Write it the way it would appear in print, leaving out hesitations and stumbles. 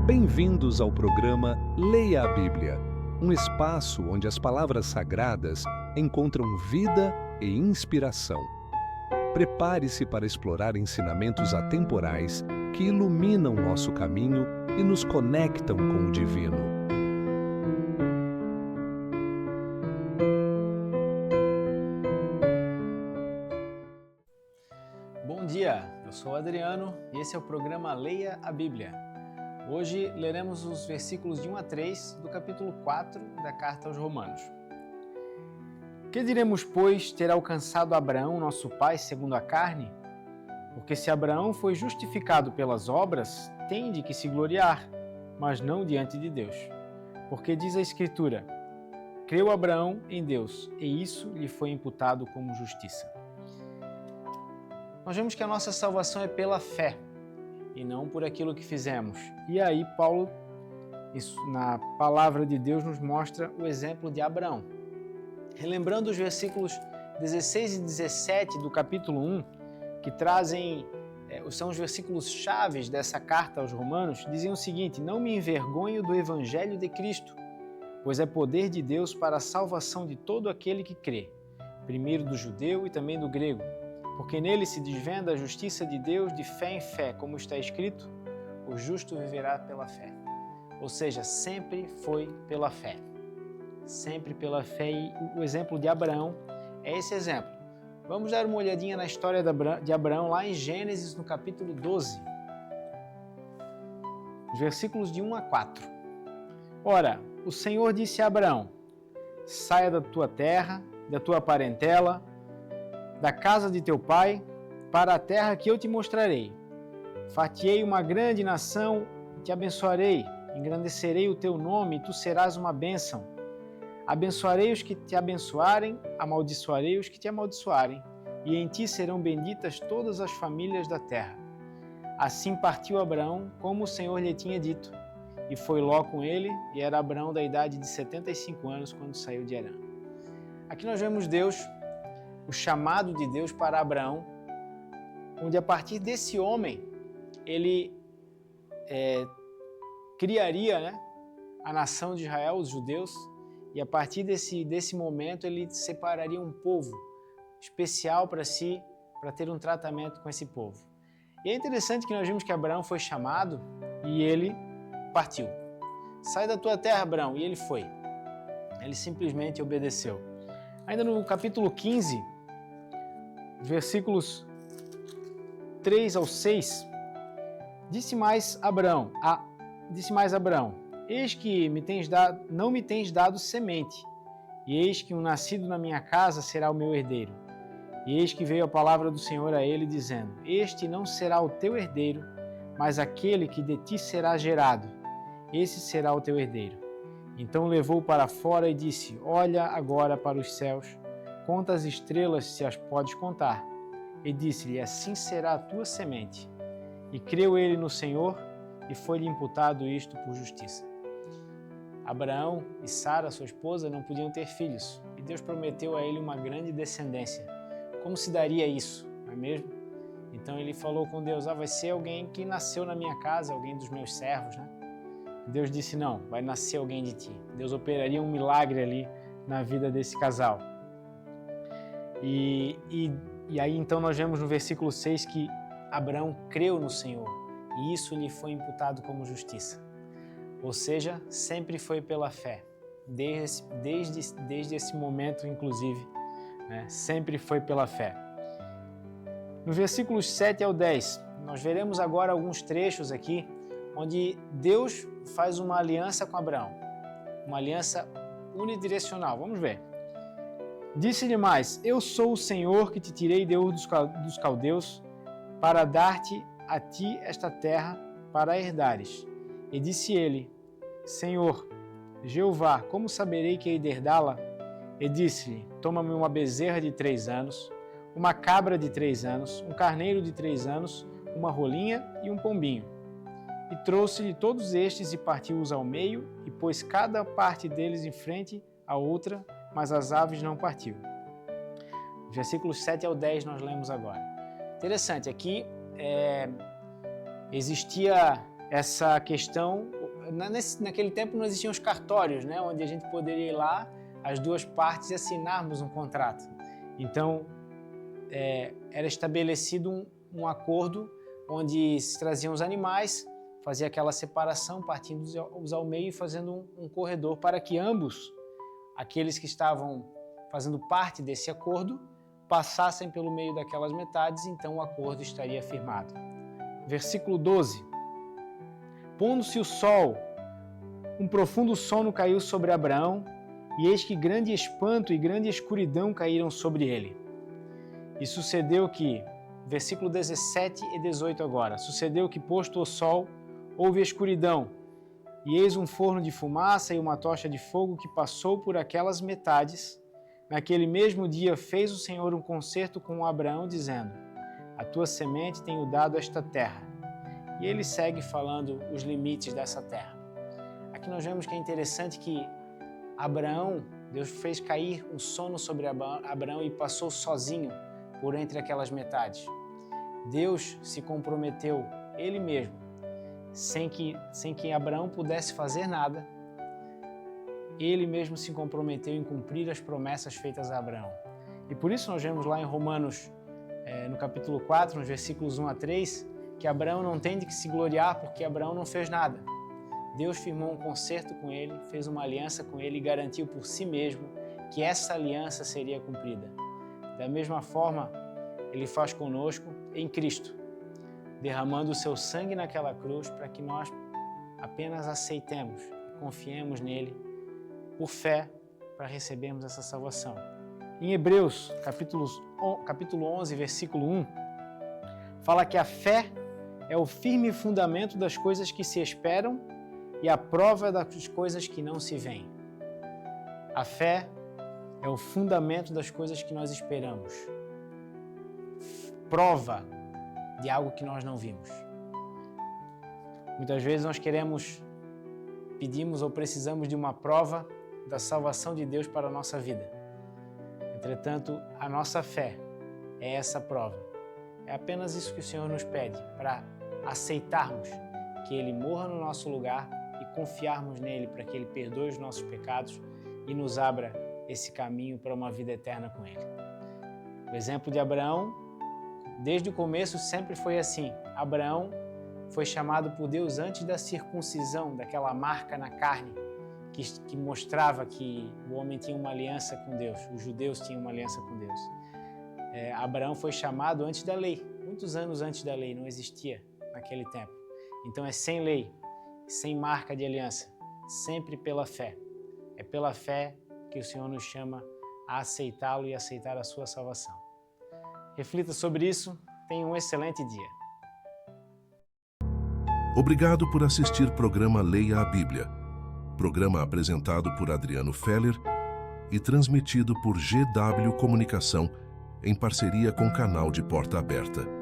Bem-vindos ao programa Leia a Bíblia, um espaço onde as palavras sagradas encontram vida e inspiração. Prepare-se para explorar ensinamentos atemporais que iluminam nosso caminho e nos conectam com o divino. Bom dia, eu sou o Adriano e esse é o programa Leia a Bíblia. Hoje leremos os versículos de 1 a 3 do capítulo 4 da Carta aos Romanos. Que diremos, pois, ter alcançado Abraão, nosso pai, segundo a carne? Porque se Abraão foi justificado pelas obras, tem de que se gloriar, mas não diante de Deus. Porque diz a Escritura: creu Abraão em Deus, e isso lhe foi imputado como justiça. Nós vemos que a nossa salvação é pela fé, e não por aquilo que fizemos. E aí Paulo, na palavra de Deus, nos mostra o exemplo de Abraão. Relembrando os versículos 16 e 17 do capítulo 1, que são os versículos chaves dessa carta aos Romanos, diziam o seguinte: não me envergonho do evangelho de Cristo, pois é poder de Deus para a salvação de todo aquele que crê, primeiro do judeu e também do grego. Porque nele se desvenda a justiça de Deus de fé em fé, como está escrito: o justo viverá pela fé. Ou seja, sempre foi pela fé. Sempre pela fé, e o exemplo de Abraão é esse exemplo. Vamos dar uma olhadinha na história de Abraão lá em Gênesis, no capítulo 12. Os versículos de 1 a 4. Ora, o Senhor disse a Abraão: saia da tua terra, da tua parentela, da casa de teu pai, para a terra que eu te mostrarei. Far-te-ei uma grande nação, te abençoarei, engrandecerei o teu nome, e tu serás uma bênção. Abençoarei os que te abençoarem, amaldiçoarei os que te amaldiçoarem, e em ti serão benditas todas as famílias da terra. Assim partiu Abraão, como o Senhor lhe tinha dito, e foi Ló com ele, e era Abraão da idade de 75 anos quando saiu de Harã. Aqui nós vemos o chamado de Deus para Abraão, onde a partir desse homem ele criaria, a nação de Israel, os judeus, e a partir desse momento ele separaria um povo especial para si, para ter um tratamento com esse povo. E é interessante que nós vimos que Abraão foi chamado e ele partiu. Sai da tua terra, Abraão, e ele foi. Ele simplesmente obedeceu. Ainda no capítulo 15, versículos 3 ao 6, disse mais Abraão, eis que não me tens dado semente, e eis que um nascido na minha casa será o meu herdeiro. E eis que veio a palavra do Senhor a ele, dizendo: este não será o teu herdeiro, mas aquele que de ti será gerado, esse será o teu herdeiro. Então levou para fora e disse: olha agora para os céus, conta as estrelas, se as podes contar. E disse-lhe: assim será a tua semente. E creu ele no Senhor, e foi-lhe imputado isto por justiça. Abraão e Sara, sua esposa, não podiam ter filhos, e Deus prometeu a ele uma grande descendência. Como se daria isso, não é mesmo? Então ele falou com Deus: vai ser alguém que nasceu na minha casa, alguém dos meus servos, né? Deus disse: não, vai nascer alguém de ti. Deus operaria um milagre ali na vida desse casal. E aí então nós vemos no versículo 6 que Abraão creu no Senhor e isso lhe foi imputado como justiça. Ou seja, sempre foi pela fé, desde esse momento inclusive, sempre foi pela fé. No versículos 7 ao 10, nós veremos agora alguns trechos aqui onde Deus faz uma aliança com Abraão, uma aliança unidirecional. Vamos ver. Disse-lhe mais: eu sou o Senhor que te tirei de Ur dos Caldeus para dar-te a ti esta terra para a herdares. E disse ele: Senhor, Jeová, como saberei que hei de herdá-la? E disse-lhe: toma-me uma bezerra de 3 anos, uma cabra de 3 anos, um carneiro de 3 anos, uma rolinha e um pombinho. E trouxe-lhe todos estes e partiu-os ao meio, e pôs cada parte deles em frente à outra, mas as aves não partiu. Versículos 7 ao 10 nós lemos agora. Interessante, aqui existia essa questão. Naquele tempo não existiam os cartórios, né, onde a gente poderia ir lá, as duas partes, e assinarmos um contrato. Então, era estabelecido um acordo onde se traziam os animais, fazia aquela separação, partindo-os ao meio e fazendo um corredor para que ambos, aqueles que estavam fazendo parte desse acordo, passassem pelo meio daquelas metades, então o acordo estaria firmado. Versículo 12. Pondo-se o sol, um profundo sono caiu sobre Abraão, e eis que grande espanto e grande escuridão caíram sobre ele. E sucedeu que, versículo 17 e 18 agora, sucedeu que, posto o sol, houve escuridão, e eis um forno de fumaça e uma tocha de fogo que passou por aquelas metades. Naquele mesmo dia fez o Senhor um concerto com Abraão, dizendo: a tua semente tenho dado esta terra. E ele segue falando os limites dessa terra. Aqui nós vemos que é interessante que Abraão, Deus fez cair um sono sobre Abraão e passou sozinho por entre aquelas metades. Deus se comprometeu, Ele mesmo, sem que Abraão pudesse fazer nada, Ele mesmo se comprometeu em cumprir as promessas feitas a Abraão. E por isso nós vemos lá em Romanos, no capítulo 4, nos versículos 1 a 3, que Abraão não tem de que se gloriar porque Abraão não fez nada. Deus firmou um concerto com ele, fez uma aliança com ele e garantiu por si mesmo que essa aliança seria cumprida. Da mesma forma, Ele faz conosco em Cristo, derramando o seu sangue naquela cruz para que nós apenas aceitemos, confiemos nele por fé para recebermos essa salvação. Em Hebreus, capítulo 11, versículo 1, fala que a fé é o firme fundamento das coisas que se esperam e a prova das coisas que não se veem. A fé é o fundamento das coisas que nós esperamos. Prova de algo que nós não vimos. Muitas vezes nós pedimos ou precisamos de uma prova da salvação de Deus para a nossa vida. Entretanto, a nossa fé é essa prova. É apenas isso que o Senhor nos pede, para aceitarmos que Ele morra no nosso lugar e confiarmos nele para que Ele perdoe os nossos pecados e nos abra esse caminho para uma vida eterna com Ele. O exemplo de Abraão, desde o começo, sempre foi assim. Abraão foi chamado por Deus antes da circuncisão, daquela marca na carne que mostrava que o homem tinha uma aliança com Deus, os judeus tinham uma aliança com Deus. Abraão foi chamado antes da lei, muitos anos antes da lei, não existia naquele tempo. Então é sem lei, sem marca de aliança, sempre pela fé. É pela fé que o Senhor nos chama a aceitá-lo e aceitar a sua salvação. Reflita sobre isso, tenha um excelente dia. Obrigado por assistir o programa Leia a Bíblia. Programa apresentado por Adriano Feller e transmitido por GW Comunicação em parceria com o canal de Porta Aberta.